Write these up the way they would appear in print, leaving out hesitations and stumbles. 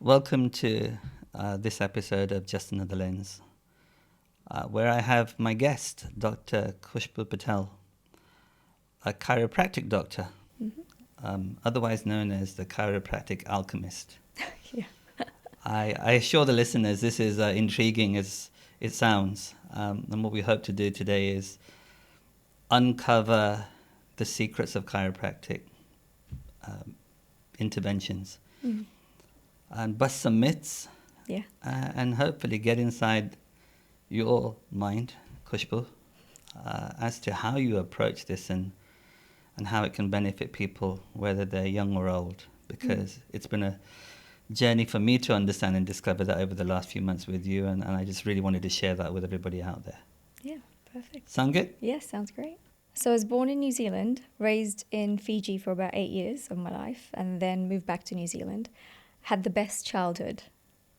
Welcome to this episode of Just Another Lens, where I have my guest, Dr. Khushboo Patel, a chiropractic doctor, otherwise known as the chiropractic alchemist. Yeah. I assure the listeners this is intriguing as it sounds, and what we hope to do today is uncover the secrets of chiropractic interventions. And bust some myths, and hopefully get inside your mind, Khushboo, as to how you approach this and how it can benefit people, whether they're young or old, because it's been a journey for me to understand and discover that over the last few months with you, and I just really wanted to share that with everybody out there. Yeah, perfect. Sound good? Yes, sounds great. So I was born in New Zealand, raised in Fiji for about 8 years of my life, and then moved back to New Zealand. Had the best childhood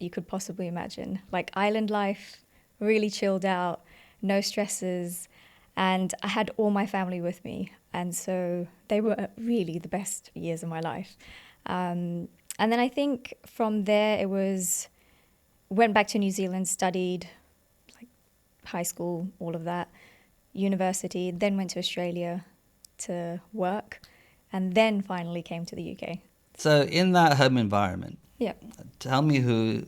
you could possibly imagine. Like island life, really chilled out, no stresses, and I had all my family with me. And so they were really the best years of my life. And then I think from there went back to New Zealand, studied like high school, all of that, university, then went to Australia to work, and then finally came to the UK. So in that home environment, tell me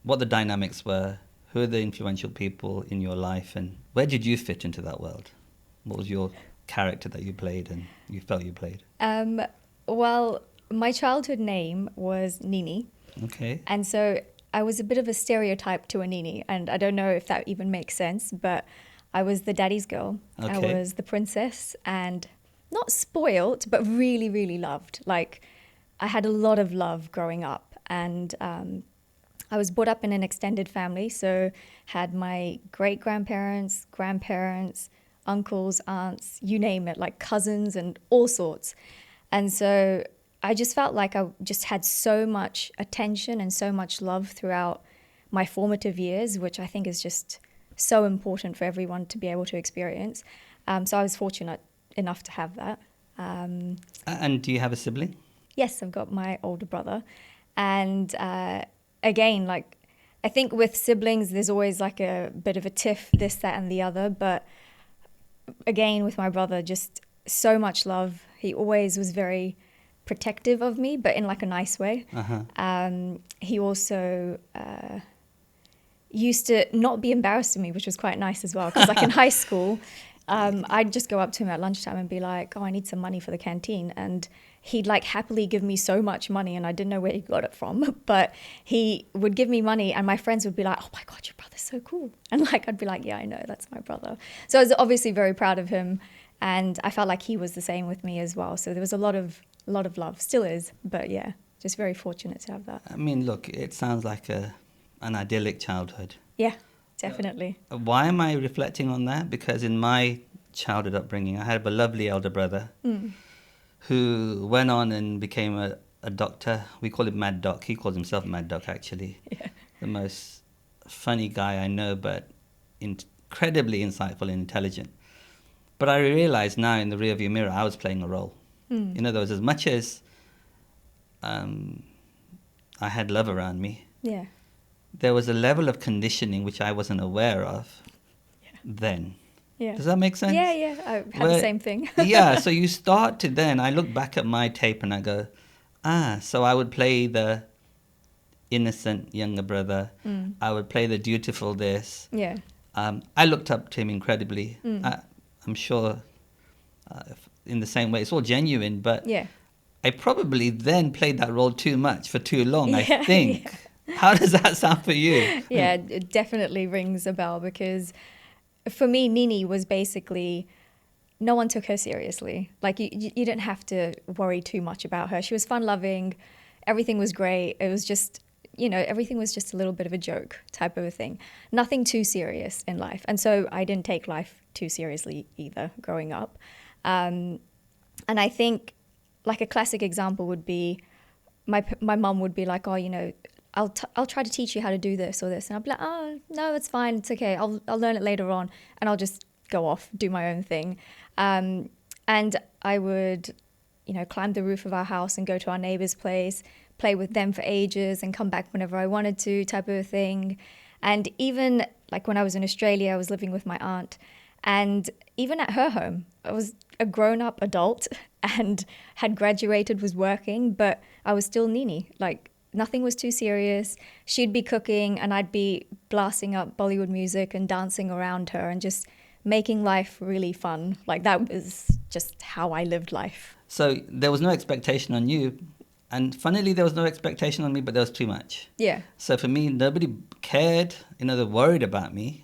what the dynamics were, who are the influential people in your life, and where did you fit into that world? What was your character that you played and you felt you played? Well, my childhood name was Nini. Okay. And so I was a bit of a stereotype to a Nini, and I don't know if that even makes sense, but I was the daddy's girl. Okay. I was the princess, and not spoilt, but really, really loved. Like, I had a lot of love growing up, and I was brought up in an extended family, so had my great-grandparents, grandparents, uncles, aunts, you name it, like cousins and all sorts. And so I just felt like I just had so much attention and so much love throughout my formative years, which I think is just so important for everyone to be able to experience. So I was fortunate enough to have that. And do you have a sibling? Yes, I've got my older brother. And again, like, I think with siblings, there's always like a bit of a tiff, this, that, and the other. But again, with my brother, just so much love. He always was very protective of me, but in like a nice way. He also used to not be embarrassed of me, which was quite nice as well. Because like in high school, I'd just go up to him at lunchtime and be like, oh, I need some money for the canteen. And he'd like happily give me so much money, and I didn't know where he got it from, but he would give me money, and my friends would be like, oh my God, your brother's so cool. And like, I'd be like, yeah, I know, that's my brother. So I was obviously very proud of him, and I felt like he was the same with me as well. So there was a lot of love, still is, but yeah, just very fortunate to have that. I mean, look, it sounds like an idyllic childhood. Yeah, definitely. Why am I reflecting on that? Because in my childhood upbringing, I had a lovely elder brother who went on and became a doctor. We call him Mad Doc. He calls himself Mad Doc, actually. Yeah. The most funny guy I know, but incredibly insightful and intelligent. But I realized now in the rearview mirror, I was playing a role. You know, there was as much as I had love around me. Yeah. There was a level of conditioning which I wasn't aware of then. Yeah. Does that make sense? Yeah, I had the same thing. Yeah, so you start to then, I look back at my tape and I go, so I would play the innocent younger brother. I would play the dutiful this. Yeah. I looked up to him incredibly. I'm sure in the same way, it's all genuine, but I probably then played that role too much for too long, I think. Yeah. How does that sound for you? Yeah, it definitely rings a bell, because for me, Nini was basically, no one took her seriously. Like, you didn't have to worry too much about her. She was fun-loving. Everything was great. It was just, everything was just a little bit of a joke type of a thing. Nothing too serious in life. And so I didn't take life too seriously either growing up. And I think, like, a classic example would be, my mum would be like, oh, I'll try to teach you how to do this or this. And I'll be like, oh, no, it's fine. It's okay. I'll learn it later on, and I'll just go off, do my own thing. And I would, climb the roof of our house and go to our neighbor's place, play with them for ages and come back whenever I wanted to, type of a thing. And even like when I was in Australia, I was living with my aunt, and even at her home, I was a grown-up adult and had graduated, was working, but I was still Nini. Like, nothing was too serious. She'd be cooking and I'd be blasting up Bollywood music and dancing around her and just making life really fun. Like, that was just how I lived life. So there was no expectation on you. And funnily, there was no expectation on me, but there was too much. Yeah. So for me, nobody cared, they worried about me.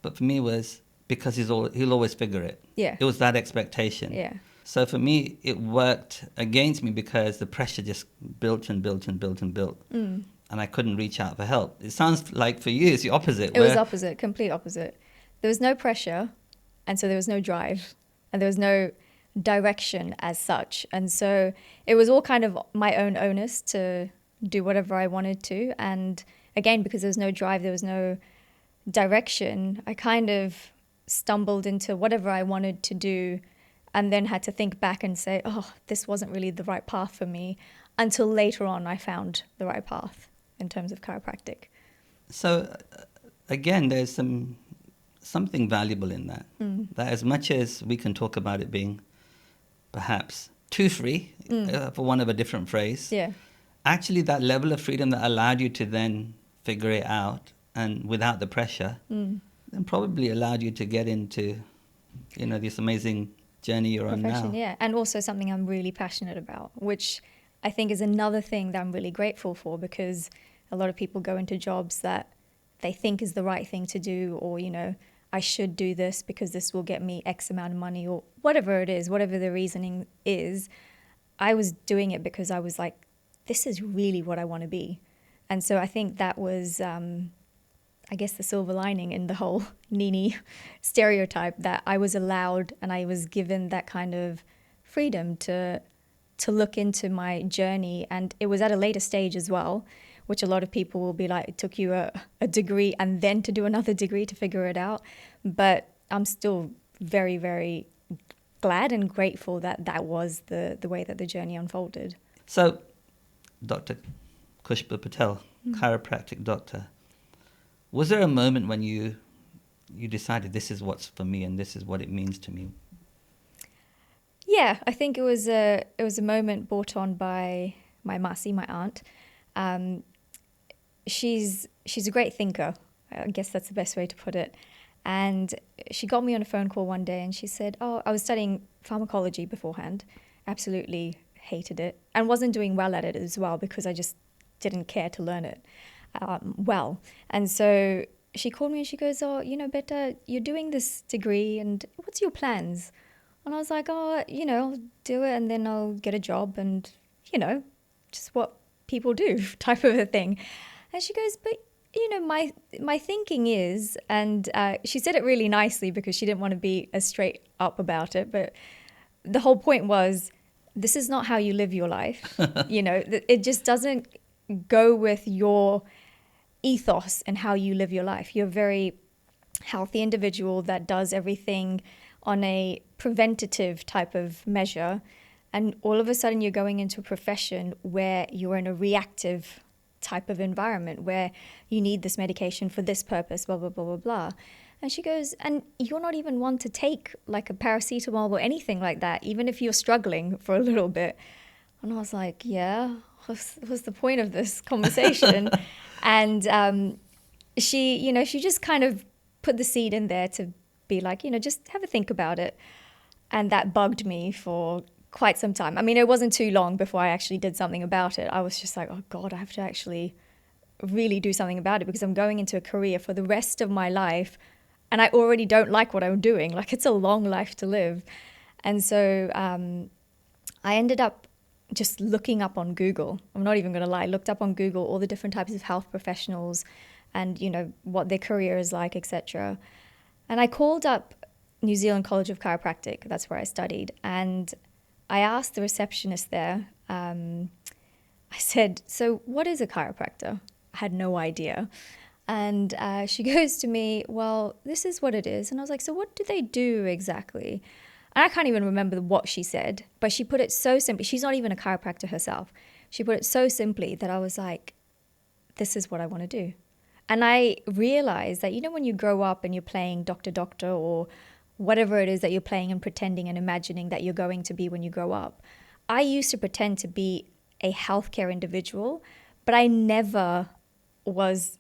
But for me, it was because he'll always figure it. Yeah. It was that expectation. Yeah. So for me, it worked against me because the pressure just built and built and built and built. And I couldn't reach out for help. It sounds like for you, it's the opposite. It was opposite, complete opposite. There was no pressure, and so there was no drive, and there was no direction as such. And so it was all kind of my own onus to do whatever I wanted to. And again, because there was no drive, there was no direction, I kind of stumbled into whatever I wanted to do, and then had to think back and say, oh, this wasn't really the right path for me, until later on I found the right path in terms of chiropractic. So again, there's something valuable in that. That as much as we can talk about it being perhaps too free, for one of a different phrase, actually that level of freedom that allowed you to then figure it out and without the pressure, then probably allowed you to get into, this amazing journey you're on now. Yeah, and also something I'm really passionate about, which I think is another thing that I'm really grateful for, because a lot of people go into jobs that they think is the right thing to do, or, I should do this because this will get me X amount of money, or whatever it is, whatever the reasoning is. I was doing it because I was like, this is really what I want to be. And so I think that was, I guess, the silver lining in the whole Nini stereotype, that I was allowed and I was given that kind of freedom to look into my journey. And it was at a later stage as well, which a lot of people will be like, it took you a degree and then to do another degree to figure it out. But I'm still very, very glad and grateful that that was the way that the journey unfolded. So, Dr. Khushboo Patel, chiropractic doctor, was there a moment when you decided this is what's for me and this is what it means to me? Yeah, I think it was a moment brought on by my Masi, my aunt. She's a great thinker. I guess that's the best way to put it. And she got me on a phone call one day and she said, oh, I was studying pharmacology beforehand, absolutely hated it, and wasn't doing well at it as well because I just didn't care to learn it well. And so she called me and she goes, oh, Beta, you're doing this degree and what's your plans? And I was like, oh, I'll do it and then I'll get a job and, just what people do type of a thing. And she goes, but, my thinking is, and she said it really nicely because she didn't want to be as straight up about it, but the whole point was, this is not how you live your life. It just doesn't go with your ethos and how you live your life. You're a very healthy individual that does everything on a preventative type of measure, and all of a sudden you're going into a profession where you're in a reactive type of environment where you need this medication for this purpose, blah, blah, blah, blah, blah. And she goes, and you're not even one to take like a paracetamol or anything like that, even if you're struggling for a little bit. And I was like, yeah, what's the point of this conversation? And she just kind of put the seed in there to be like, just have a think about it. And that bugged me for quite some time. I mean, it wasn't too long before I actually did something about it. I was just like, oh God, I have to actually really do something about it because I'm going into a career for the rest of my life and I already don't like what I'm doing. Like, it's a long life to live. And so I ended up just looking up on Google. I'm not even going to lie. Looked up on Google all the different types of health professionals and, what their career is like, etc. And I called up New Zealand College of Chiropractic. That's where I studied. And I asked the receptionist there, I said, so what is a chiropractor? I had no idea. And she goes to me, well, this is what it is. And I was like, so what do they do exactly? And I can't even remember what she said, but she put it so simply. She's not even a chiropractor herself, she put it so simply that I was like, this is what I want to do. And I realized that, you know, when you grow up and you're playing Doctor or whatever it is that you're playing and pretending and imagining that you're going to be when you grow up, I used to pretend to be a healthcare individual, but I never was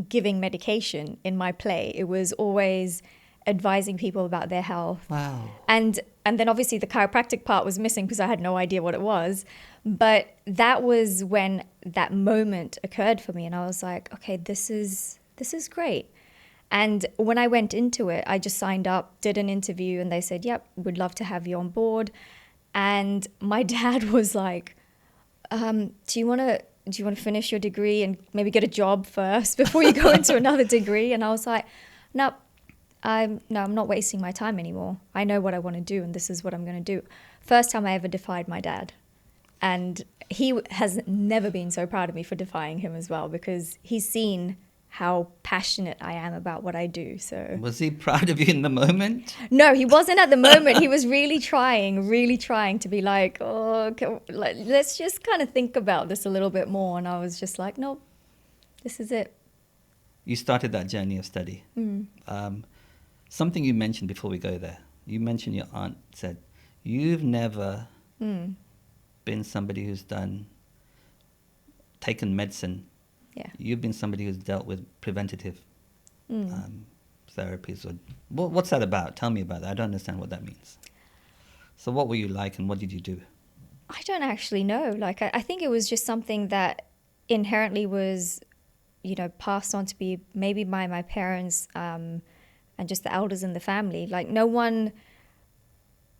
giving medication in my play. It was always advising people about their health. Wow. And then obviously the chiropractic part was missing because I had no idea what it was. But that was when that moment occurred for me, and I was like, okay, this is great. And when I went into it, I just signed up, did an interview, and they said, yep, we'd love to have you on board. And my dad was like, do you want to finish your degree and maybe get a job first before you go into another degree? And I was like, no, I'm not wasting my time anymore. I know what I want to do, and this is what I'm going to do. First time I ever defied my dad. And he has never been so proud of me for defying him as well, because he's seen how passionate I am about what I do. So was he proud of you in the moment? No, he wasn't at the moment. He was really trying to be like, oh, let's just kind of think about this a little bit more. And I was just like, no, this is it. You started that journey of study. Something you mentioned before we go there. You mentioned your aunt said, you've never been somebody who's taken medicine. Yeah. You've been somebody who's dealt with preventative therapies. Or what's that about? Tell me about that. I don't understand what that means. So what were you like, and what did you do? I don't actually know. Like, I think it was just something that inherently was, you know, passed on to me maybe by my parents and just the elders in the family. Like, no one,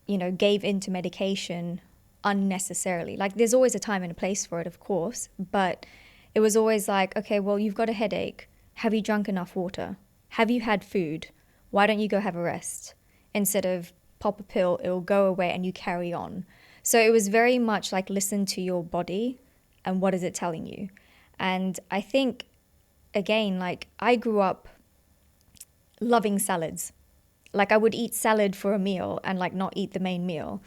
you know, gave into medication unnecessarily. Like, there's always a time and a place for it, of course, but it was always like, okay, well, you've got a headache. Have you drunk enough water? Have you had food? Why don't you go have a rest? Instead of pop a pill, it'll go away and you carry on. So it was very much like, listen to your body and what is it telling you? And I think, again, like, I grew up loving salads. Like, I would eat salad for a meal and like not eat the main meal.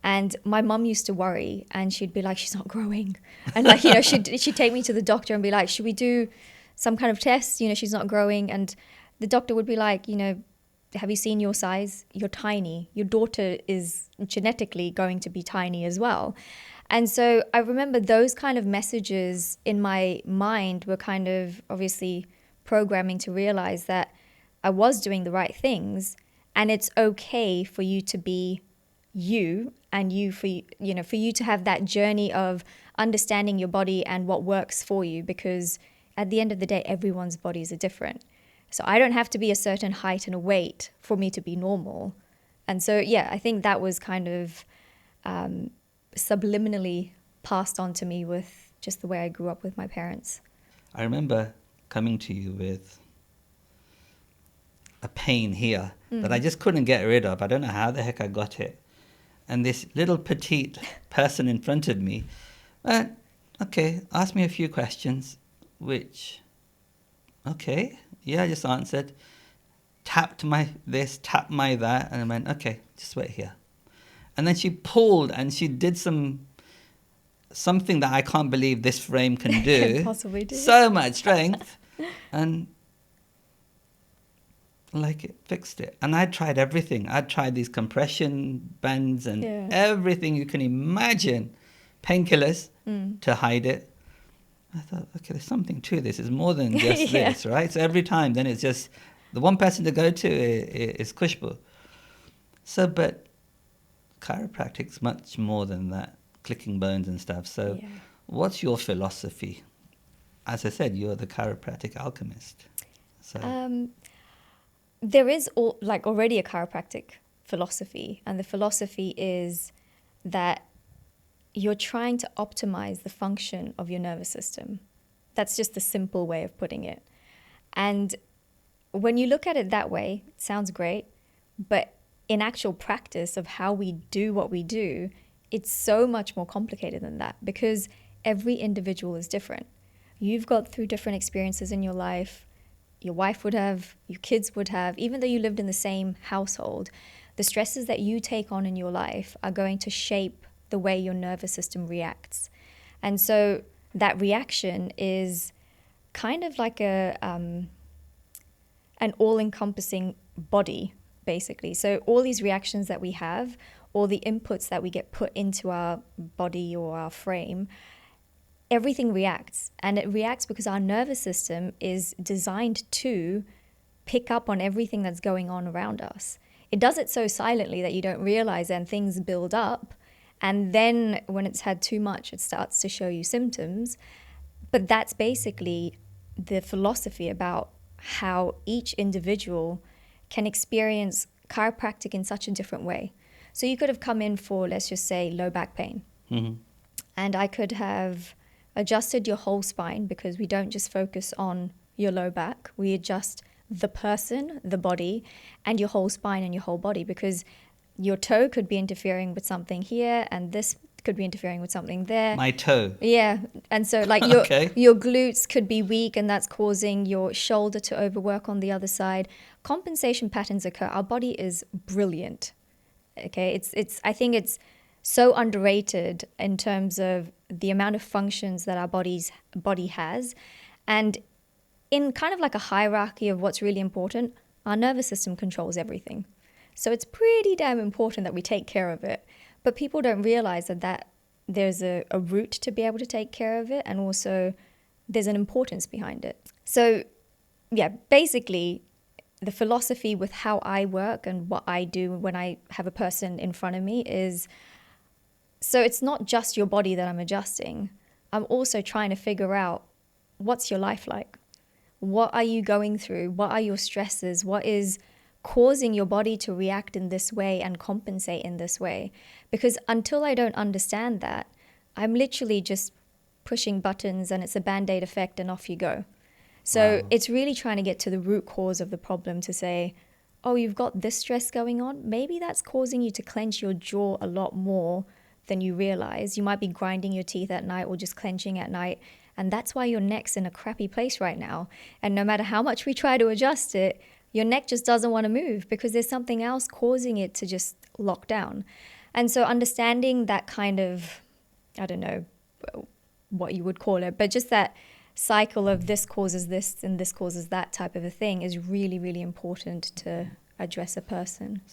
And my mum used to worry, and she'd be like, she's not growing. And like, you know, she'd take me to the doctor and be like, should we do some kind of test? You know, she's not growing. And the doctor would be like, you know, have you seen your size? You're tiny. Your daughter is genetically going to be tiny as well. And so I remember those kind of messages in my mind were kind of obviously programming to realize that I was doing the right things, and it's okay for you to be you, and for you to have that journey of understanding your body and what works for you, because at the end of the day, everyone's bodies are different. So I don't have to be a certain height and a weight for me to be normal. And so, yeah, I think that was kind of subliminally passed on to me with just the way I grew up with my parents. I remember coming to you with a pain here that I just couldn't get rid of. I don't know how the heck I got it. And this little petite person in front of me, okay, asked me a few questions, which, okay, yeah, I just answered. Tapped my this, tapped my that, and I went, okay, just wait here. And then she pulled and she did something that I can't believe this frame can do. Can possibly do. So much strength. And like, it fixed it. And I tried everything. I tried these compression bands and everything you can imagine, painkillers to hide it. I thought, okay, there's something to this. It's more than just this, right? So every time, then it's just the one person to go to is Khushboo. So, but chiropractic's much more than that, clicking bones and stuff. So what's your philosophy? As I said, you're the chiropractic alchemist. So there is already a chiropractic philosophy, and the philosophy is that you're trying to optimize the function of your nervous system. That's just the simple way of putting it. And when you look at it that way, it sounds great, but in actual practice of how we do what we do, it's so much more complicated than that, because every individual is different. You've got through different experiences in your life. Your wife would have, your kids would have, even though you lived in the same household, the stresses that you take on in your life are going to shape the way your nervous system reacts. And so that reaction is kind of like an all-encompassing body, basically. So all these reactions that we have, all the inputs that we get put into our body or our frame, everything reacts. And it reacts because our nervous system is designed to pick up on everything that's going on around us. It does it so silently that you don't realize, and things build up. And then when it's had too much, it starts to show you symptoms. But that's basically the philosophy about how each individual can experience chiropractic in such a different way. So you could have come in for, let's just say, low back pain. Mm-hmm. And I could have adjusted your whole spine, because we don't just focus on your low back. We adjust the person, the body, and your whole spine and your whole body, because your toe could be interfering with something here, and this could be interfering with something there. My toe. Yeah. And so like your glutes could be weak, and that's causing your shoulder to overwork on the other side. Compensation patterns occur. Our body is brilliant. Okay. I think it's so underrated in terms of the amount of functions that our body has. And in kind of like a hierarchy of what's really important, our nervous system controls everything. So it's pretty damn important that we take care of it. But people don't realize that there's a route to be able to take care of it, and also there's an importance behind it. So yeah, basically the philosophy with how I work and what I do when I have a person in front of me is, so it's not just your body that I'm adjusting. I'm also trying to figure out, what's your life like? What are you going through? What are your stresses? What is causing your body to react in this way and compensate in this way? Because until I don't understand that, I'm literally just pushing buttons, and it's a Band-Aid effect, and off you go. So It's really trying to get to the root cause of the problem, to say, oh, you've got this stress going on. Maybe that's causing you to clench your jaw a lot more than you realize. You might be grinding your teeth at night or just clenching at night. And that's why your neck's in a crappy place right now. And no matter how much we try to adjust it, your neck just doesn't want to move, because there's something else causing it to just lock down. And so understanding that kind of, I don't know what you would call it, but just that cycle of this causes this and this causes that type of a thing is really, really important to address a person.